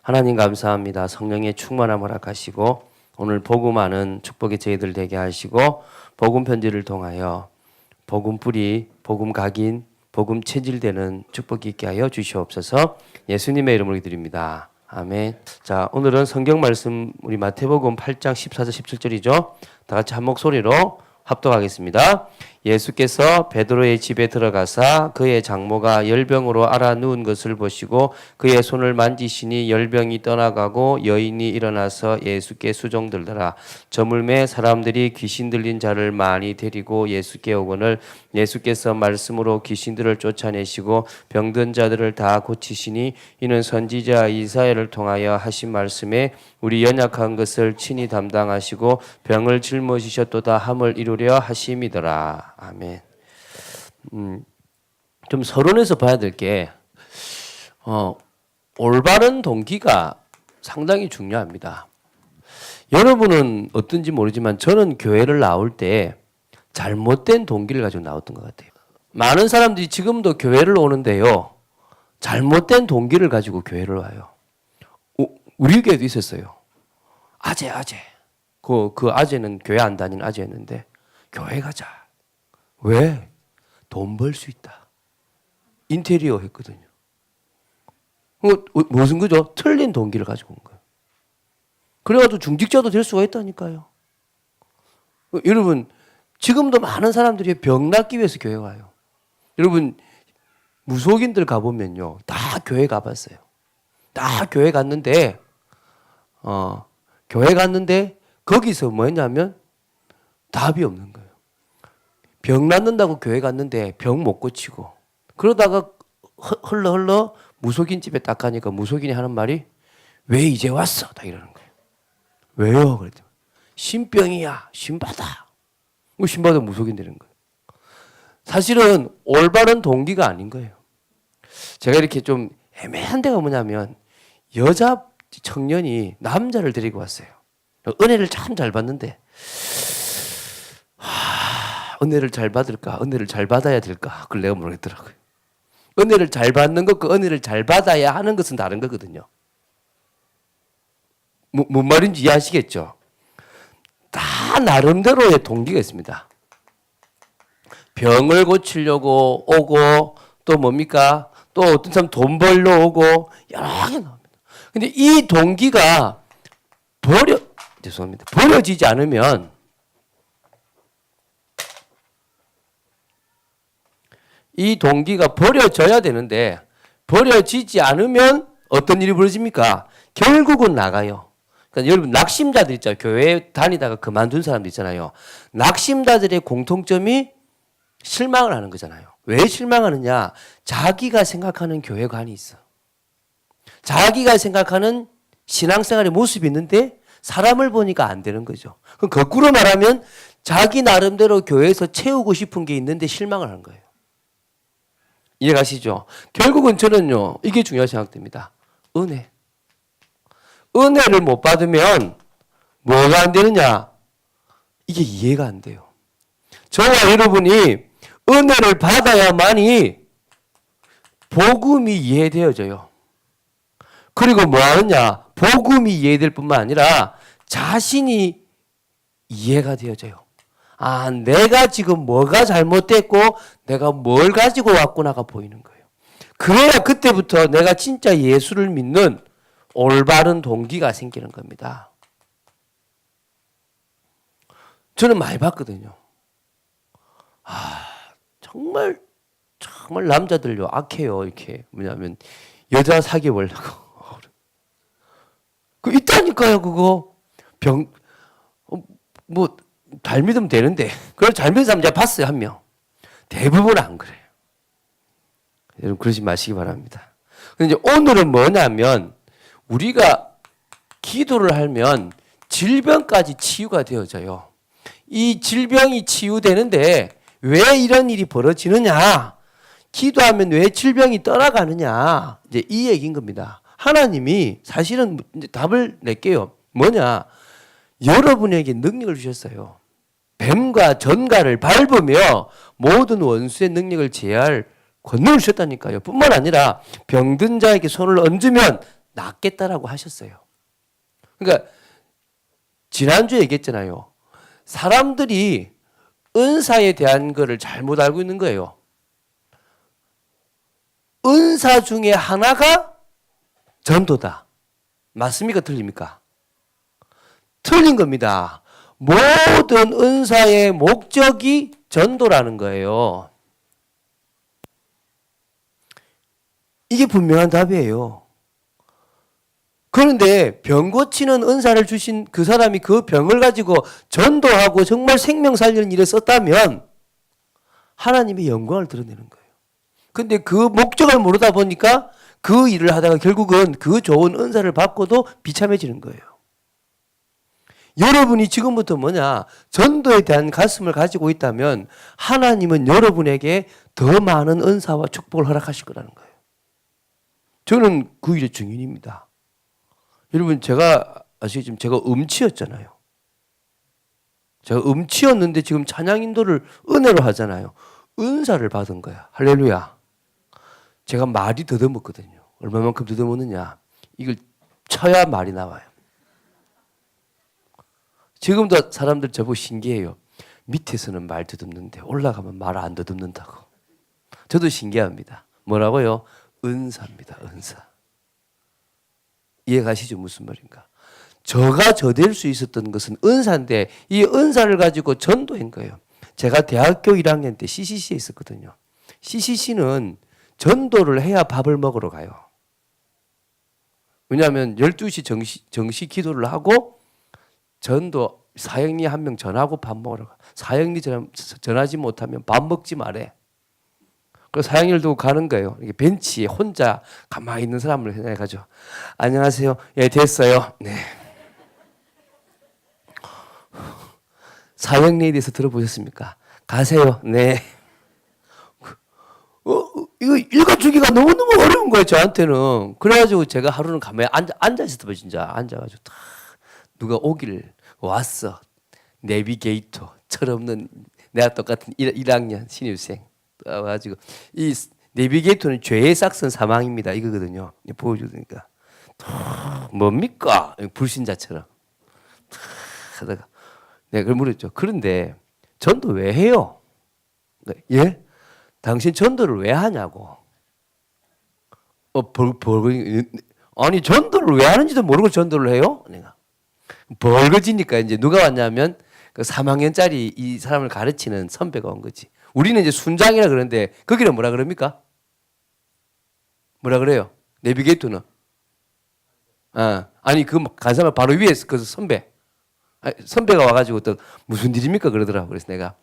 하나님 감사합니다. 성령의 충만함 허락하시고 오늘 복음하는 축복의 저희들 되게 하시고 복음 편지를 통하여 복음 뿌리, 복음 각인, 복음 체질되는 축복이 있게 하여 주시옵소서. 예수님의 이름으로 드립니다. 아멘. 자, 오늘은 성경 말씀 우리 마태복음 8장 14절 17절이죠. 다 같이 한 목소리로 합독하겠습니다. 예수께서 베드로의 집에 들어가사 그의 장모가 열병으로 앓아 누운 것을 보시고 그의 손을 만지시니 열병이 떠나가고 여인이 일어나서 예수께 수종들더라. 저물매 사람들이 귀신 들린 자를 많이 데리고 예수께 오거늘 예수께서 말씀으로 귀신들을 쫓아내시고 병든 자들을 다 고치시니 이는 선지자 이사야를 통하여 하신 말씀에 우리 연약한 것을 친히 담당하시고 병을 짊어지셨도다 함을 이루려 하심이더라. 아멘. 좀 서론에서 봐야 될 게 올바른 동기가 상당히 중요합니다. 여러분은 어떤지 모르지만 저는 교회를 나올 때 잘못된 동기를 가지고 나왔던 것 같아요. 많은 사람들이 지금도 교회를 오는데요, 잘못된 동기를 가지고 교회를 와요. 우리 교회도 있었어요. 아재. 그 아재는 교회 안 다니는 아재였는데 교회 가자. 왜? 돈 벌 수 있다. 인테리어 했거든요. 무슨 거죠? 틀린 동기를 가지고 온 거예요. 그래가지고 중직자도 될 수가 있다니까요. 여러분, 지금도 많은 사람들이 병 낫기 위해서 교회 와요. 여러분, 무속인들 가보면요, 다 교회 가봤어요. 다 교회 갔는데, 거기서 뭐였냐면 답이 없는 거예요. 병 낫는다고 교회 갔는데 병 못 고치고, 그러다가 흘러 무속인 집에 딱 가니까 무속인이 하는 말이 왜 이제 왔어? 다 이러는 거예요. 왜요? 그랬더니 신병이야. 신받아. 신받아 무속인 되는 거예요. 사실은 올바른 동기가 아닌 거예요. 제가 이렇게 좀 애매한 데가 뭐냐면 여자 청년이 남자를 데리고 왔어요. 은혜를 참 잘 받는데 은혜를 잘 받을까? 은혜를 잘 받아야 될까? 그걸 내가 모르겠더라고요. 은혜를 잘 받는 것과 은혜를 잘 받아야 하는 것은 다른 거거든요. 뭔 말인지 이해하시겠죠? 다 나름대로의 동기가 있습니다. 병을 고치려고 오고 또 뭡니까? 또 어떤 사람 돈 벌러 오고 여러 개 나옵니다. 근데 이 동기가 버려지지 않으면 이 동기가 버려져야 되는데 버려지지 않으면 어떤 일이 벌어집니까? 결국은 나가요. 그러니까 여러분 낙심자들 있잖아요. 교회 다니다가 그만둔 사람들 있잖아요. 낙심자들의 공통점이 실망을 하는 거잖아요. 왜 실망하느냐? 자기가 생각하는 교회관이 있어. 자기가 생각하는 신앙생활의 모습이 있는데 사람을 보니까 안 되는 거죠. 그럼 거꾸로 말하면 자기 나름대로 교회에서 채우고 싶은 게 있는데 실망을 하는 거예요. 이해가시죠? 결국은 저는요, 이게 중요하다고 생각됩니다. 은혜. 은혜를 못 받으면 뭐가 안 되느냐? 이게 이해가 안 돼요. 저와 여러분이 은혜를 받아야만이 복음이 이해되어져요. 그리고 뭐 하느냐? 복음이 이해될 뿐만 아니라 자신이 이해가 되어져요. 아, 내가 지금 뭐가 잘못됐고 내가 뭘 가지고 왔구나가 보이는 거예요. 그래야 그때부터 내가 진짜 예수를 믿는 올바른 동기가 생기는 겁니다. 저는 많이 봤거든요. 정말 남자들요 악해요. 이렇게 뭐냐면 여자 사귀어 보려고. 그 있다니까요. 그거 잘 믿으면 되는데 그걸 잘 믿는 사람 제가 봤어요. 한 명. 대부분 안 그래요. 여러분 그러지 마시기 바랍니다. 근데 이제 오늘은 뭐냐면 우리가 기도를 하면 질병까지 치유가 되어져요. 이 질병이 치유되는데 왜 이런 일이 벌어지느냐? 기도하면 왜 질병이 떠나가느냐? 이제 이 얘기인 겁니다. 하나님이 사실은 이제 답을 낼게요. 뭐냐? 여러분에게 능력을 주셨어요. 뱀과 전갈을 밟으며 모든 원수의 능력을 제할 권능을 주셨다니까요. 뿐만 아니라 병든 자에게 손을 얹으면 낫겠다라고 하셨어요. 그러니까 지난주에 얘기했잖아요. 사람들이 은사에 대한 거를 잘못 알고 있는 거예요. 은사 중에 하나가 전도다. 맞습니까? 틀립니까? 틀린 겁니다. 모든 은사의 목적이 전도라는 거예요. 이게 분명한 답이에요. 그런데 병 고치는 은사를 주신 그 사람이 그 병을 가지고 전도하고 정말 생명 살리는 일에 썼다면 하나님의 영광을 드러내는 거예요. 근데 그 목적을 모르다 보니까 그 일을 하다가 결국은 그 좋은 은사를 받고도 비참해지는 거예요. 여러분이 지금부터 뭐냐? 전도에 대한 가슴을 가지고 있다면 하나님은 여러분에게 더 많은 은사와 축복을 허락하실 거라는 거예요. 저는 그 일의 증인입니다. 여러분, 제가 아시겠지만 제가 음치였잖아요. 제가 음치였는데 지금 찬양 인도를 은혜로 하잖아요. 은사를 받은 거야. 할렐루야. 제가 말이 더듬었거든요. 얼마만큼 더듬었느냐. 이걸 쳐야 말이 나와요. 지금도 사람들 저보고 신기해요. 밑에서는 말 더듬는데 올라가면 말 안 더듬는다고. 저도 신기합니다. 뭐라고요? 은사입니다. 은사. 이해가시죠? 무슨 말인가? 저가 저 될 수 있었던 것은 은사인데 이 은사를 가지고 전도인 거예요. 제가 대학교 1학년 때 CCC에 있었거든요. CCC는 전도를 해야 밥을 먹으러 가요. 왜냐하면 12시 정시 기도를 하고 전도 사형리 한 명 전하고 밥 먹으러 가. 사형리 전하지 못하면 밥 먹지 말해. 그래서 사형리를 두고 가는 거예요. 이게 벤치에 혼자 가만히 있는 사람을 해가지고 안녕하세요. 예, 됐어요. 네. 사형리에 대해서 들어보셨습니까? 가세요. 네. 이거 일가주기가 너무너무 어려운 거예요, 저한테는. 그래가지고 제가 하루는 가만히 앉아 있었어요, 진짜. 앉아가지고 다 누가 오길 왔어. 내비게이터, 철없는 내가 똑같은 1학년 신입생. 와가지고 이 내비게이터는 죄의 싹선 사망입니다. 이거거든요. 보여주니까. 뭡니까? 불신자처럼. 하다가 내가 그걸 물었죠. 그런데 전도 왜 해요? 예? 당신 전도를 왜 하냐고. 아니 전도를 왜 하는지도 모르고 전도를 해요? 내가 벌거지니까 이제 누가 왔냐면 그 3학년짜리 이 사람을 가르치는 선배가 온 거지. 우리는 이제 순장이라 그러는데 거기는 뭐라 그럽니까? 뭐라 그래요? 내비게이터는? 아니 그 간사람 바로 위에 그 선배가 와가지고 또 무슨 일입니까 그러더라고. 그래서 내가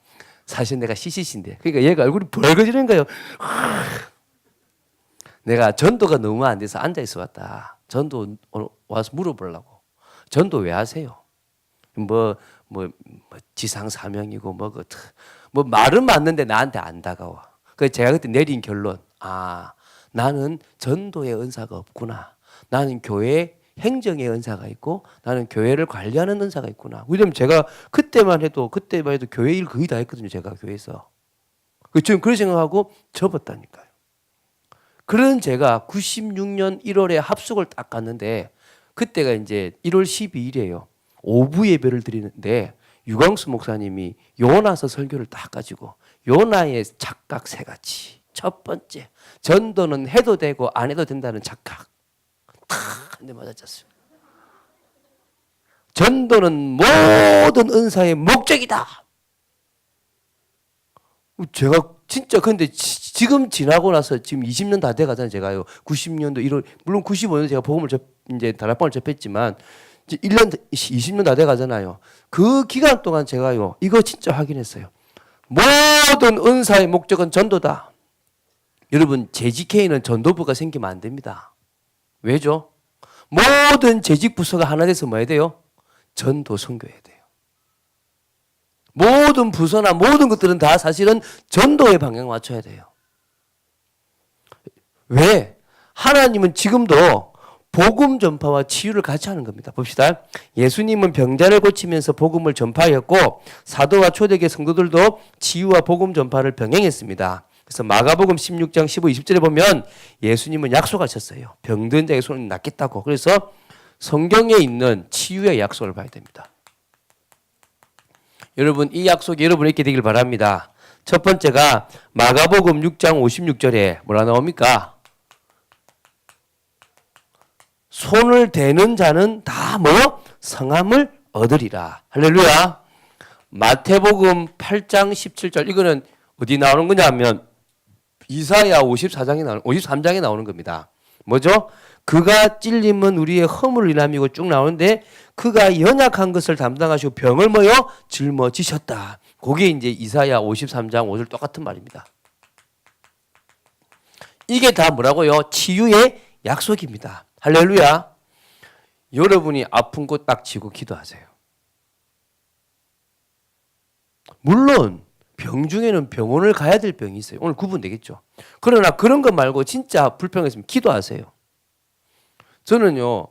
사실 내가 CCC인데 그러니까 얘가 얼굴이 벌거지는 거예요. 내가 전도가 너무 안 돼서 앉아 있어 왔다. 전도 와서 물어보려고. 전도 왜 하세요? 뭐 지상 사명이고 뭐 말은 맞는데 나한테 안 다가와. 그래서 제가 그때 내린 결론. 나는 전도의 은사가 없구나. 나는 교회 행정의 은사가 있고 나는 교회를 관리하는 은사가 있구나. 왜냐면 제가 그때만 해도 교회 일 거의 다 했거든요. 제가 교회에서. 지금 그런 생각하고 접었다니까요. 그런 제가 96년 1월에 합숙을 딱 갔는데 그때가 이제 1월 12일이에요. 오부 예배를 드리는데 유광수 목사님이 요나서 설교를 딱 가지고 요나의 착각 세 가지. 첫 번째, 전도는 해도 되고 안 해도 된다는 착각. 탁 맞았잖아요. 전도는 모든 은사의 목적이다. 제가 진짜 근데 지금 지나고 나서 지금 20년 다 돼 가잖아요. 제가요. 90년도 1월 물론 95년도 제가 복음을 이제 다락방을 접했지만 이제 1년 20년 다 돼 가잖아요. 그 기간 동안 제가요. 이거 진짜 확인했어요. 모든 은사의 목적은 전도다. 여러분 JGK는 전도부가 생기면 안 됩니다. 왜죠? 모든 재직 부서가 하나 돼서 뭐 해야 돼요? 전도 선교해야 돼요. 모든 부서나 모든 것들은 다 사실은 전도의 방향을 맞춰야 돼요. 왜? 하나님은 지금도 복음 전파와 치유를 같이 하는 겁니다. 봅시다. 예수님은 병자를 고치면서 복음을 전파하였고 사도와 초대교회 성도들도 치유와 복음 전파를 병행했습니다. 그래서 마가복음 16장 15, 20절에 보면 예수님은 약속하셨어요. 병든 자의 손이 낫겠다고. 그래서 성경에 있는 치유의 약속을 봐야 됩니다. 여러분 이 약속이 여러분에게 있게 되길 바랍니다. 첫 번째가 마가복음 6장 56절에 뭐라 나옵니까? 손을 대는 자는 다 뭐? 성함을 얻으리라. 할렐루야. 마태복음 8장 17절 이거는 어디 나오는 거냐 하면 이사야 53장에 나오는 겁니다. 뭐죠? 그가 찔림은 우리의 허물을 인함이고 쭉 나오는데 그가 연약한 것을 담당하시고 병을 뭐요? 짊어지셨다. 그게 이제 이사야 53장 5절 똑같은 말입니다. 이게 다 뭐라고요? 치유의 약속입니다. 할렐루야. 여러분이 아픈 곳 딱 쥐고 기도하세요. 물론 병 중에는 병원을 가야 될 병이 있어요. 오늘 구분되겠죠. 그러나 그런 것 말고 진짜 불평했으면 기도하세요. 저는요,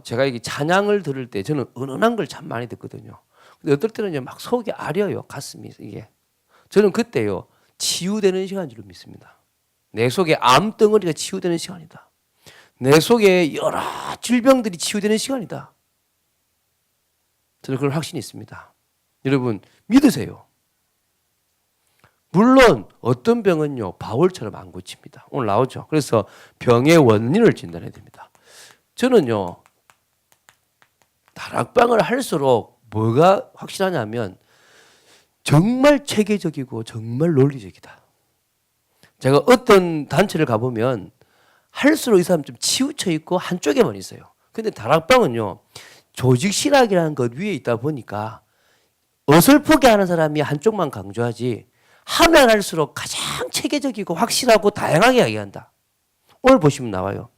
제가 이게 찬양을 들을 때 저는 은은한 걸 참 많이 듣거든요. 근데 어떨 때는 막 속이 아려요. 가슴이 이게. 저는 그때요, 치유되는 시간인 줄 믿습니다. 내 속에 암덩어리가 치유되는 시간이다. 내 속에 여러 질병들이 치유되는 시간이다. 저는 그런 확신이 있습니다. 여러분 믿으세요. 물론 어떤 병은요 바울처럼 안 고칩니다. 오늘 나오죠. 그래서 병의 원인을 진단해야 됩니다. 저는요 다락방을 할수록 뭐가 확실하냐면 정말 체계적이고 정말 논리적이다. 제가 어떤 단체를 가보면 할수록 이 사람 좀 치우쳐 있고 한쪽에만 있어요. 근데 다락방은요 조직 신학이라는 것 위에 있다 보니까 어설프게 하는 사람이 한쪽만 강조하지 하면 할수록 가장 체계적이고 확실하고 다양하게 이야기한다. 오늘 보시면 나와요.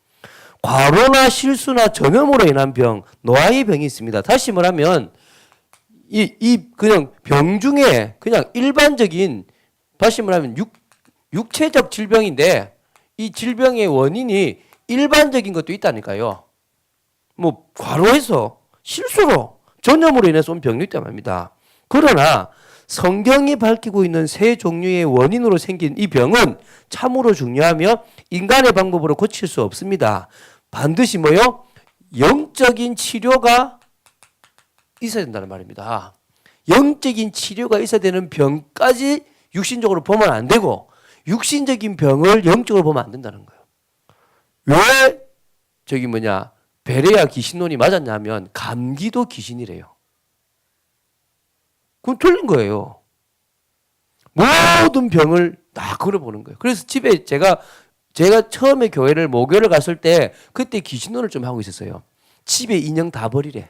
과로나 실수나 전염으로 인한 병, 노화의 병이 있습니다. 다시 말하면 그냥 병 중에 그냥 일반적인 다시 말하면 육체적 질병인데 이 질병의 원인이 일반적인 것도 있다니까요. 뭐 과로해서 실수로 전염으로 인해서 온 병도 있단 말입니다. 그러나 성경이 밝히고 있는 세 종류의 원인으로 생긴 이 병은 참으로 중요하며 인간의 방법으로 고칠 수 없습니다. 반드시 뭐요? 영적인 치료가 있어야 된다는 말입니다. 영적인 치료가 있어야 되는 병까지 육신적으로 보면 안 되고 육신적인 병을 영적으로 보면 안 된다는 거예요. 왜 베레아 귀신론이 맞았냐면 감기도 귀신이래요. 그건 틀린 거예요. 모든 병을 다 걸어보는 거예요. 그래서 집에 제가 처음에 교회를 모교를 갔을 때 그때 귀신론을 좀 하고 있었어요. 집에 인형 다 버리래.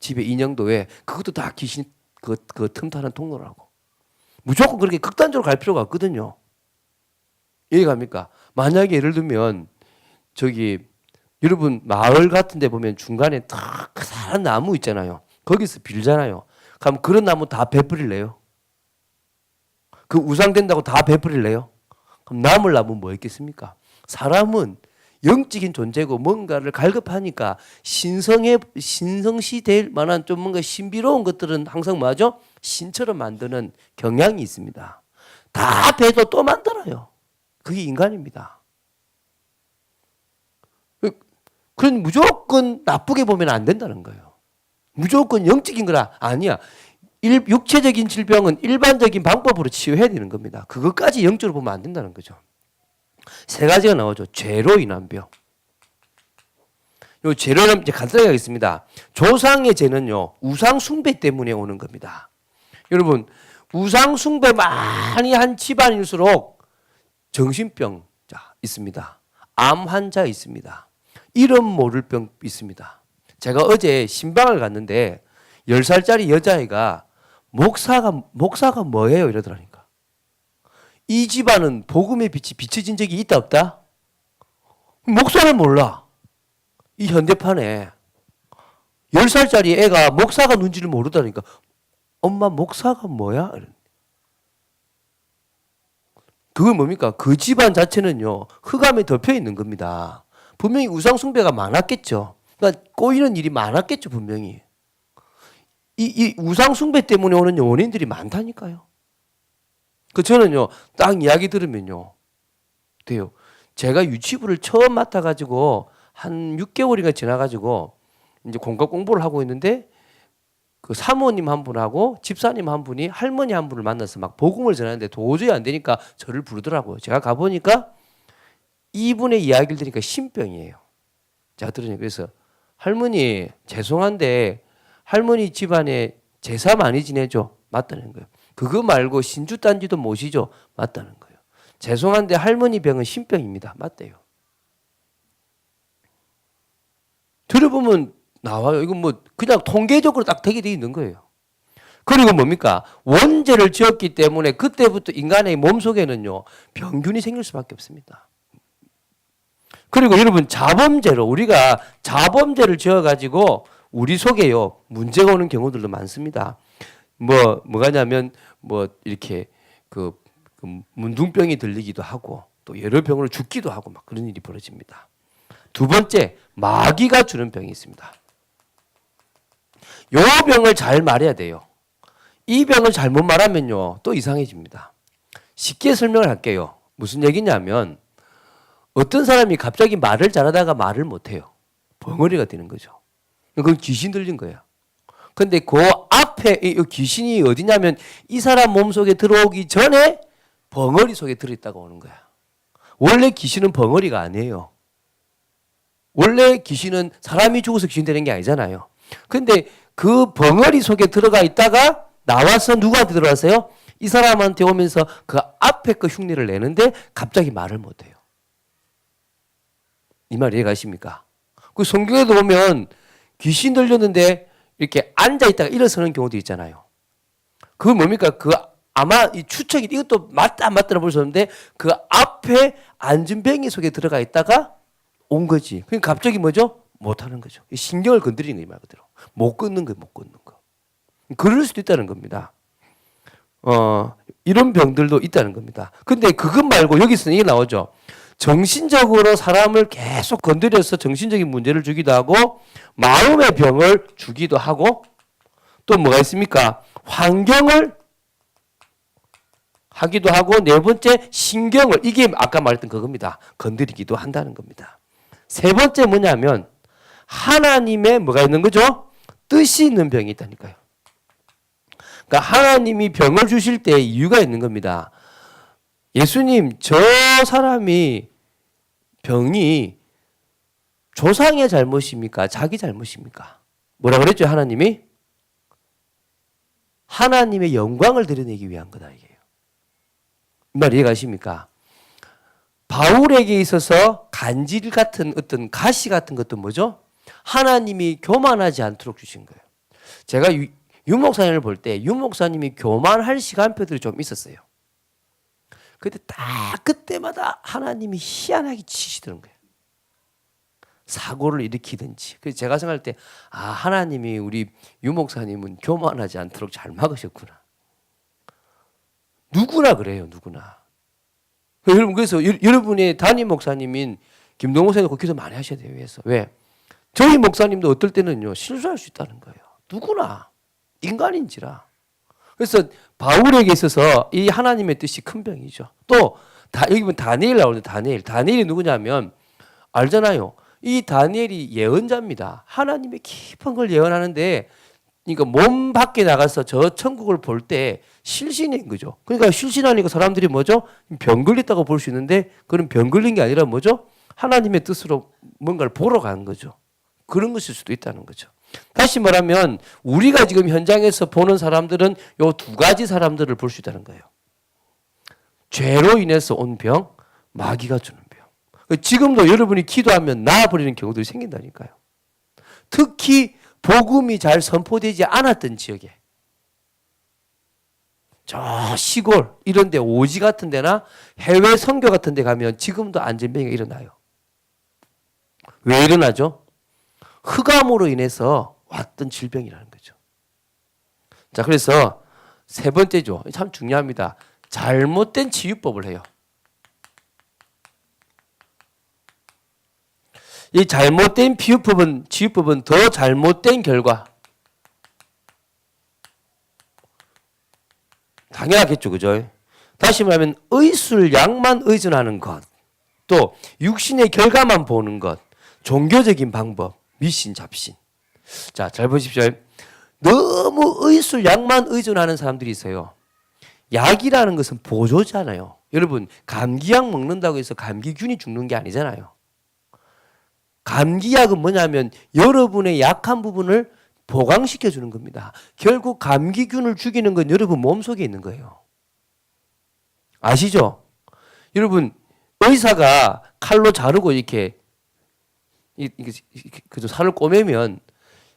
집에 인형도 왜 그것도 다 귀신 그 틈타는 통로라고. 무조건 그렇게 극단적으로 갈 필요가 없거든요. 이해갑니까? 만약에 예를 들면 여러분 마을 같은 데 보면 중간에 딱 커다란 나무 있잖아요. 거기서 빌잖아요. 그럼 그런 나무 다 베풀릴래요? 그 우상된다고 다 베풀릴래요? 그럼 남을 나무 뭐 있겠습니까? 사람은 영적인 존재고 뭔가를 갈급하니까 신성시 될 만한 좀 뭔가 신비로운 것들은 항상 뭐죠? 신처럼 만드는 경향이 있습니다. 다 베도 또 만들어요. 그게 인간입니다. 그건 무조건 나쁘게 보면 안 된다는 거예요. 무조건 영적인 거라 아니야. 육체적인 질병은 일반적인 방법으로 치유해야 되는 겁니다. 그것까지 영적으로 보면 안 된다는 거죠. 세 가지가 나오죠. 죄로 인한 병. 요 죄로는 이제 간단하게 하겠습니다. 조상의 죄는요 우상 숭배 때문에 오는 겁니다. 여러분 우상 숭배 많이 한 집안일수록 정신병자 있습니다. 암 환자 있습니다. 이름 모를 병 있습니다. 제가 어제 신방을 갔는데 10살짜리 여자애가 목사가 뭐예요? 이러더라니까. 이 집안은 복음의 빛이 비춰진 적이 있다 없다? 목사를 몰라. 이 현대판에 10살짜리 애가 목사가 누군지를 모르다니까. 엄마 목사가 뭐야? 그건 뭡니까? 그 집안 자체는요 흑암에 덮여 있는 겁니다. 분명히 우상 숭배가 많았겠죠. 그러니까 꼬이는 일이 많았겠죠 분명히. 이 우상 숭배 때문에 오는 원인들이 많다니까요. 저는요, 딱 이야기 들으면요, 돼요. 제가 유치부를 처음 맡아가지고 한 6개월인가 지나가지고 이제 공과 공부를 하고 있는데 그 사모님 한 분하고 집사님 한 분이 할머니 한 분을 만나서 막 복음을 전하는데 도저히 안 되니까 저를 부르더라고요. 제가 가보니까 이분의 이야기를 들으니까 신병이에요. 제가 들으니까 그래서 할머니 죄송한데 할머니 집안에 제사 많이 지내죠? 맞다는 거예요. 그거 말고 신주단지도 모시죠? 맞다는 거예요. 죄송한데 할머니 병은 신병입니다. 맞대요. 들어보면 나와요. 이건 뭐 그냥 통계적으로 딱 되게 돼 있는 거예요. 그리고 뭡니까? 원죄를 지었기 때문에 그때부터 인간의 몸속에는요, 병균이 생길 수밖에 없습니다. 그리고 여러분 자범죄로 우리가 자범죄를 지어가지고 우리 속에요 문제가 오는 경우들도 많습니다. 뭐가냐면 뭐 이렇게 그 문둥병이 들리기도 하고 또 여러 병으로 죽기도 하고 막 그런 일이 벌어집니다. 두 번째 마귀가 주는 병이 있습니다. 요 병을 잘 말해야 돼요. 이 병을 잘못 말하면요 또 이상해집니다. 쉽게 설명을 할게요. 무슨 얘기냐면 어떤 사람이 갑자기 말을 잘하다가 말을 못해요. 벙어리가 되는 거죠. 그건 귀신 들린 거야. 근데 그 앞에 이 귀신이 어디냐면 이 사람 몸속에 들어오기 전에 벙어리 속에 들어있다가 오는 거야. 원래 귀신은 벙어리가 아니에요. 원래 귀신은 사람이 죽어서 귀신 되는 게 아니잖아요. 근데 그 벙어리 속에 들어가 있다가 나와서 누구한테 들어왔어요? 이 사람한테 오면서 그 앞에 그 흉내를 내는데 갑자기 말을 못해요. 이 말 이해가십니까? 그 성경에도 보면 귀신 들렸는데 이렇게 앉아있다가 일어서는 경우도 있잖아요. 그건 뭡니까? 그 아마 이 추측이 이것도 맞다 안 맞다를 볼 수 없는데 그 앞에 앉은 병이 속에 들어가 있다가 온 거지. 그러니까 갑자기 뭐죠? 못하는 거죠. 신경을 건드리는 거예요, 말 그대로. 못 걷는 거예요, 못 걷는 거. 그럴 수도 있다는 겁니다. 이런 병들도 있다는 겁니다. 근데 그것 말고 여기서는 이게 나오죠. 정신적으로 사람을 계속 건드려서 정신적인 문제를 주기도 하고 마음의 병을 주기도 하고 또 뭐가 있습니까? 환경을 하기도 하고 네 번째 신경을 이게 아까 말했던 그겁니다. 건드리기도 한다는 겁니다. 세 번째 뭐냐면 하나님의 뭐가 있는 거죠? 뜻이 있는 병이 있다니까요. 그러니까 하나님이 병을 주실 때 이유가 있는 겁니다. 예수님 저 사람이 병이 조상의 잘못입니까? 자기 잘못입니까? 뭐라 그랬죠? 하나님이? 하나님의 영광을 드러내기 위한 거다 이게요. 이 말 이해가십니까? 바울에게 있어서 간질 같은 어떤 가시 같은 것도 뭐죠? 하나님이 교만하지 않도록 주신 거예요. 제가 유 목사님을 볼 때 유 목사님이 교만할 시간표들이 좀 있었어요. 근데 딱 그때마다 하나님이 희한하게 치시더는 거예요. 사고를 일으키든지. 그래서 제가 생각할 때 하나님이 우리 유 목사님은 교만하지 않도록 잘 막으셨구나. 누구나 그래요. 누구나. 여러분 그래서 여러분의 담임 목사님인 김동호 목사님 기도 많이 하셔야 돼요. 위해서. 왜? 저희 목사님도 어떨 때는요. 실수할 수 있다는 거예요. 누구나. 인간인지라. 그래서 바울에게 있어서 이 하나님의 뜻이 큰 병이죠. 또 여기 보면 다니엘 나오는데 다니엘이 누구냐면 알잖아요. 이 다니엘이 예언자입니다. 하나님의 깊은 걸 예언하는데 그러니까 몸 밖에 나가서 저 천국을 볼 때 실신인 거죠. 그러니까 실신하니까 사람들이 뭐죠? 병 걸렸다고 볼 수 있는데 그런 병 걸린 게 아니라 뭐죠? 하나님의 뜻으로 뭔가를 보러 가는 거죠. 그런 것일 수도 있다는 거죠. 다시 말하면 우리가 지금 현장에서 보는 사람들은 요 두 가지 사람들을 볼 수 있다는 거예요. 죄로 인해서 온 병, 마귀가 주는 병. 지금도 여러분이 기도하면 나아버리는 경우들이 생긴다니까요. 특히 복음이 잘 선포되지 않았던 지역에 저 시골 이런 데 오지 같은 데나 해외 선교 같은 데 가면 지금도 안전병이 일어나요. 왜 일어나죠? 흑암으로 인해서 왔던 질병이라는 거죠. 자, 그래서 세 번째죠. 참 중요합니다. 잘못된 치유법을 해요. 이 잘못된 치유법은 더 잘못된 결과. 당연하겠죠, 그죠? 다시 말하면 의술약만 의존하는 것, 또 육신의 결과만 보는 것, 종교적인 방법, 미신, 잡신. 자, 잘 보십시오. 너무 의술약만 의존하는 사람들이 있어요. 약이라는 것은 보조잖아요. 여러분, 감기약 먹는다고 해서 감기균이 죽는 게 아니잖아요. 감기약은 뭐냐면 여러분의 약한 부분을 보강시켜 주는 겁니다. 결국 감기균을 죽이는 건 여러분 몸속에 있는 거예요. 아시죠? 여러분, 의사가 칼로 자르고 이렇게 그저 살을 꼬매면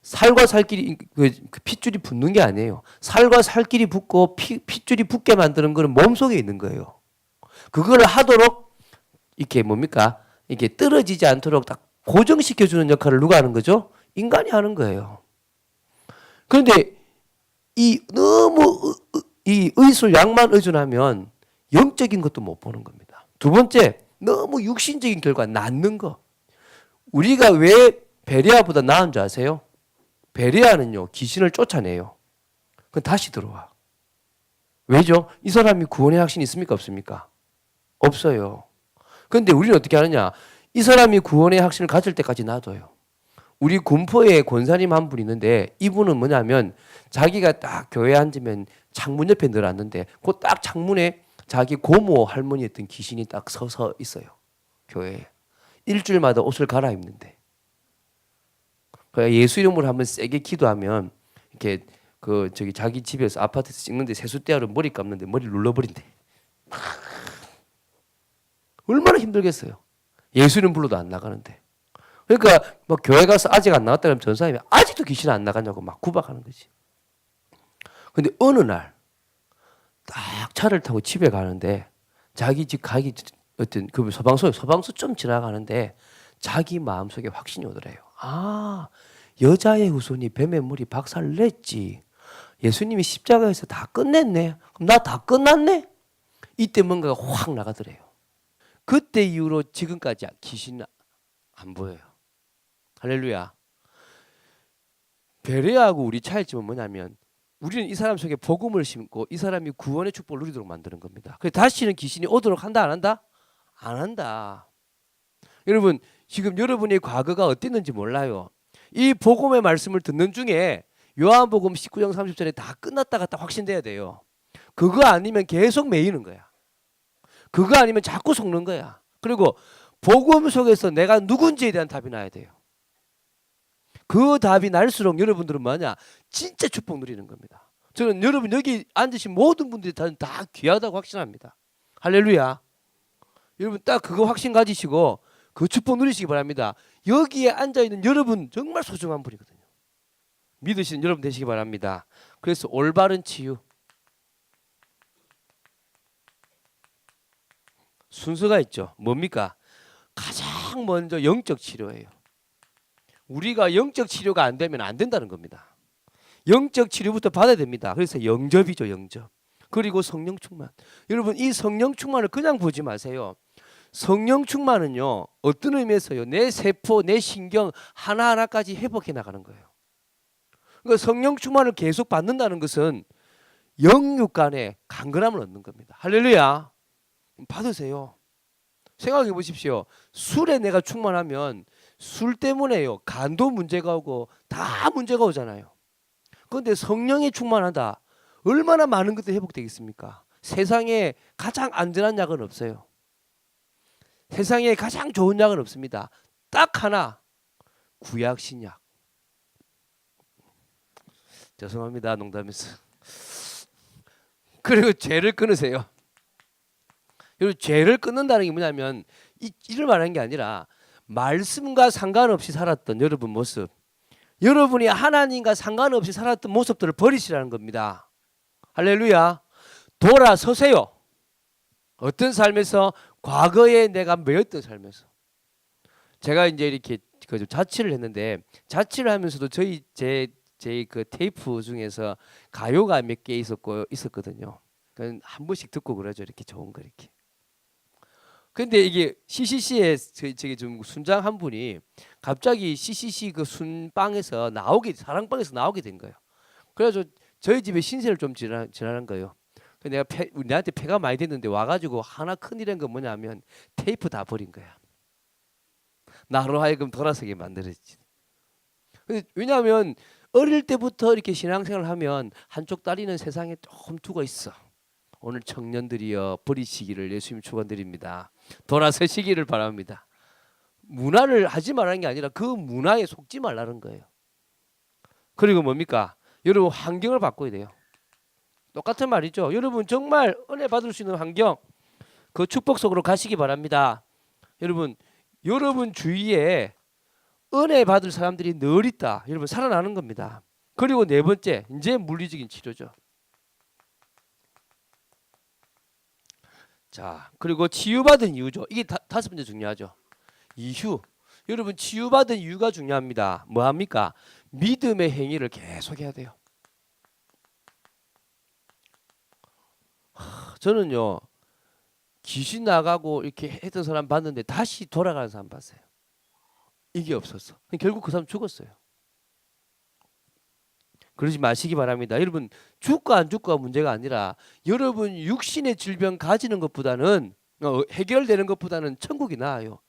살과 살끼리 그 핏줄이 붙는 게 아니에요. 살과 살끼리 붙고 핏줄이 붙게 만드는 거는 몸속에 있는 거예요. 그걸 하도록 이렇게 뭡니까? 이렇게 떨어지지 않도록 딱 고정시켜 주는 역할을 누가 하는 거죠? 인간이 하는 거예요. 그런데 이 너무 이 의술약만 의존하면 영적인 것도 못 보는 겁니다. 두 번째, 너무 육신적인 결과 낫는 거. 우리가 왜 베레아보다 나은 줄 아세요? 베레아는요, 귀신을 쫓아내요. 그건 다시 들어와. 왜죠? 이 사람이 구원의 확신이 있습니까? 없습니까? 없어요. 그런데 우리는 어떻게 하느냐? 이 사람이 구원의 확신을 가질 때까지 놔둬요. 우리 군포에 권사님 한 분 있는데 이분은 뭐냐면 자기가 딱 교회에 앉으면 창문 옆에 늘었는데 그 딱 창문에 자기 고모 할머니였던 귀신이 딱 서서 있어요. 교회에. 일주일마다 옷을 갈아입는데. 예수 이름으로 한번 세게 기도하면 이렇게 그 저기 자기 집에서 아파트에서 찍는데 세숫대야로 머리 감는데 머리 눌러버린대. 얼마나 힘들겠어요. 예수 이름 불러도 안 나가는데. 그러니까 뭐 교회 가서 아직 안 나갔다 그러면 전사님이 아직도 귀신 안 나가냐고 막 구박하는 거지. 근데 어느 날 딱 차를 타고 집에 가는데 자기 집 가기 어떤 그 소방서 좀 지나가는데 자기 마음속에 확신이 오더래요. 아, 여자의 후손이 뱀의 머리 박살 냈지. 예수님이 십자가에서 다 끝냈네. 그럼 나 다 끝났네. 이때 뭔가가 확 나가더래요. 그때 이후로 지금까지 귀신은 안 보여요. 할렐루야. 베레아하고 우리 차이점은 뭐냐면 우리는 이 사람 속에 복음을 심고 이 사람이 구원의 축복을 누리도록 만드는 겁니다. 그래서 다시는 귀신이 오도록 한다 안 한다? 안 한다. 여러분 지금 여러분의 과거가 어땠는지 몰라요. 이 복음의 말씀을 듣는 중에 요한복음 19장 30절에 다 끝났다가 딱 확신돼야 돼요. 그거 아니면 계속 매이는 거야. 그거 아니면 자꾸 속는 거야. 그리고 복음 속에서 내가 누군지에 대한 답이 나야 돼요. 그 답이 날수록 여러분들은 뭐냐? 진짜 축복 누리는 겁니다. 저는 여러분 여기 앉으신 모든 분들이 다 귀하다고 확신합니다. 할렐루야. 여러분 딱 그거 확신 가지시고 그 축복 누리시기 바랍니다. 여기에 앉아있는 여러분 정말 소중한 분이거든요. 믿으시는 여러분 되시기 바랍니다. 그래서 올바른 치유. 순서가 있죠. 뭡니까? 가장 먼저 영적 치료예요. 우리가 영적 치료가 안 되면 안 된다는 겁니다. 영적 치료부터 받아야 됩니다. 그래서 영접이죠, 영접. 그리고 성령 충만. 여러분 이 성령 충만을 그냥 보지 마세요. 성령 충만은요. 어떤 의미에서요. 내 세포, 내 신경 하나하나까지 회복해 나가는 거예요. 그러니까 성령 충만을 계속 받는다는 것은 영육 간에 강건함을 얻는 겁니다. 할렐루야. 받으세요. 생각해 보십시오. 술에 내가 충만하면 술 때문에요. 간도 문제가 오고 다 문제가 오잖아요. 그런데 성령에 충만하다. 얼마나 많은 것들이 회복되겠습니까? 세상에 가장 안전한 약은 없어요. 세상에 가장 좋은 약은 없습니다. 딱 하나. 구약 신약. 죄송합니다. 농담에서. 그리고 죄를 끊으세요. 여러분 죄를 끊는다는 게 뭐냐면 이를 말하는 게 아니라 말씀과 상관없이 살았던 여러분 모습, 여러분이 하나님과 상관없이 살았던 모습들을 버리시라는 겁니다. 할렐루야. 돌아서세요. 어떤 삶에서? 과거에 내가 매였던 삶에서. 제가 이제 이렇게 자취를 했는데 자취를 하면서도 제 그 테이프 중에서 가요가 몇 개 있었거든요. 한 번씩 듣고 그러죠. 이렇게 좋은 거 이렇게. 근데 이게 CCC에 저기 좀 순장 한 분이 갑자기 CCC 그 순방에서 사랑방에서 나오게 된 거예요. 그래서 저희 집에 신세를 좀 지나는 거예요. 내가 내한테 폐가 많이 됐는데 와가지고 하나 큰일인 건 뭐냐면 테이프 다 버린 거야. 나로 하여금 돌아서게 만들었지. 왜냐하면 어릴 때부터 이렇게 신앙생활을 하면 한쪽 다리는 세상에 조금 두고 있어. 오늘 청년들이여 버리시기를 예수님 축원드립니다. 돌아서시기를 바랍니다. 문화를 하지 말라는 게 아니라 그 문화에 속지 말라는 거예요. 그리고 뭡니까? 여러분 환경을 바꿔야 돼요. 똑같은 말이죠. 여러분 정말 은혜 받을 수 있는 환경, 그 축복 속으로 가시기 바랍니다. 여러분 주위에 은혜 받을 사람들이 늘 있다. 여러분 살아나는 겁니다. 그리고 네 번째, 이제 물리적인 치료죠. 자, 그리고 치유받은 이유죠. 이게 다섯 번째 중요하죠. 이유. 여러분 치유받은 이유가 중요합니다. 뭐합니까? 믿음의 행위를 계속해야 돼요. 저는요 귀신 나가고 이렇게 했던 사람 봤는데 다시 돌아가는 사람 봤어요. 이게 없었어. 결국 그 사람 죽었어요. 그러지 마시기 바랍니다. 여러분 죽고 안 죽고가 문제가 아니라 여러분 육신의 질병 가지는 것보다는 해결되는 것보다는 천국이 나아요.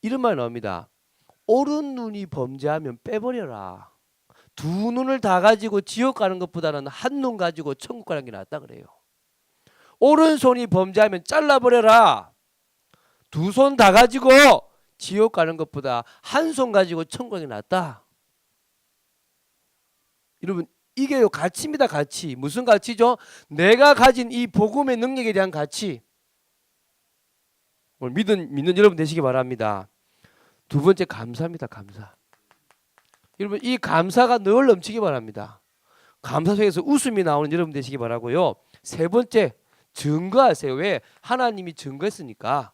이런 말 나옵니다. 오른 눈이 범죄하면 빼버려라. 두 눈을 다 가지고 지옥 가는 것보다는 한 눈 가지고 천국 가는 게 낫다 그래요. 오른손이 범죄하면 잘라버려라. 두 손 다 가지고 지옥 가는 것보다 한 손 가지고 천국 가는 게 낫다. 여러분 이게요 가치입니다. 가치. 무슨 가치죠? 내가 가진 이 복음의 능력에 대한 가치. 오늘 믿는 여러분 되시기 바랍니다. 두 번째 감사입니다. 감사. 여러분 이 감사가 늘 넘치기 바랍니다. 감사 속에서 웃음이 나오는 여러분 되시기 바라고요. 세 번째 증거하세요. 왜? 하나님이 증거했으니까.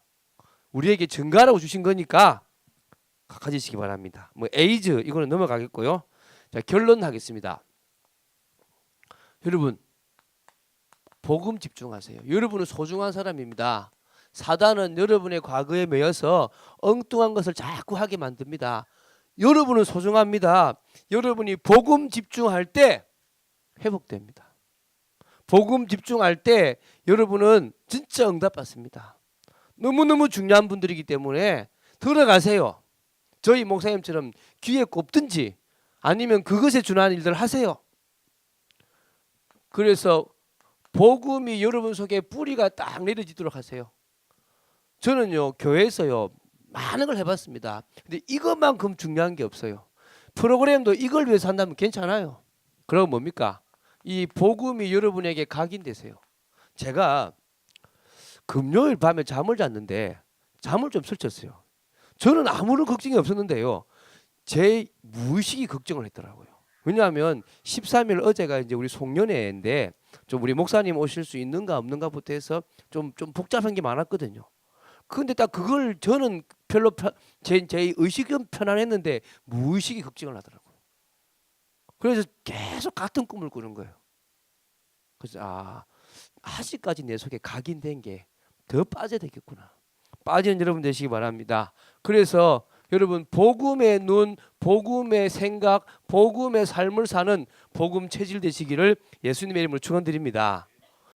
우리에게 증거하라고 주신 거니까 가지시기 바랍니다. 뭐 에이즈 이거는 넘어가겠고요. 자 결론 하겠습니다. 여러분 복음 집중하세요. 여러분은 소중한 사람입니다. 사단은 여러분의 과거에 매여서 엉뚱한 것을 자꾸 하게 만듭니다. 여러분은 소중합니다. 여러분이 복음 집중할 때 회복됩니다. 복음 집중할 때 여러분은 진짜 응답받습니다. 너무너무 중요한 분들이기 때문에 들어가세요. 저희 목사님처럼 귀에 꼽든지 아니면 그것에 준하는 일들 하세요. 그래서 복음이 여러분 속에 뿌리가 딱 내려지도록 하세요. 저는요 교회에서요 많은 걸 해봤습니다. 근데 이것만큼 중요한 게 없어요. 프로그램도 이걸 위해서 한다면 괜찮아요. 그럼 뭡니까? 이 복음이 여러분에게 각인되세요. 제가 금요일 밤에 잠을 잤는데 잠을 좀 설쳤어요. 저는 아무런 걱정이 없었는데요. 제 무의식이 걱정을 했더라고요. 왜냐하면 13일 어제가 이제 우리 송년회인데 좀 우리 목사님 오실 수 있는가 없는가부터 해서 좀 복잡한 게 많았거든요. 근데 딱 그걸 저는 별로 제 의식은 편안했는데 무의식이 걱정을 하더라고요. 그래서 계속 같은 꿈을 꾸는 거예요. 그래서 아직까지 내 속에 각인된 게 더 빠져야 되겠구나. 빠지는 여러분 되시기 바랍니다. 그래서 여러분 복음의 눈, 복음의 생각, 복음의 삶을 사는 복음 체질 되시기를 예수님의 이름으로 축원드립니다.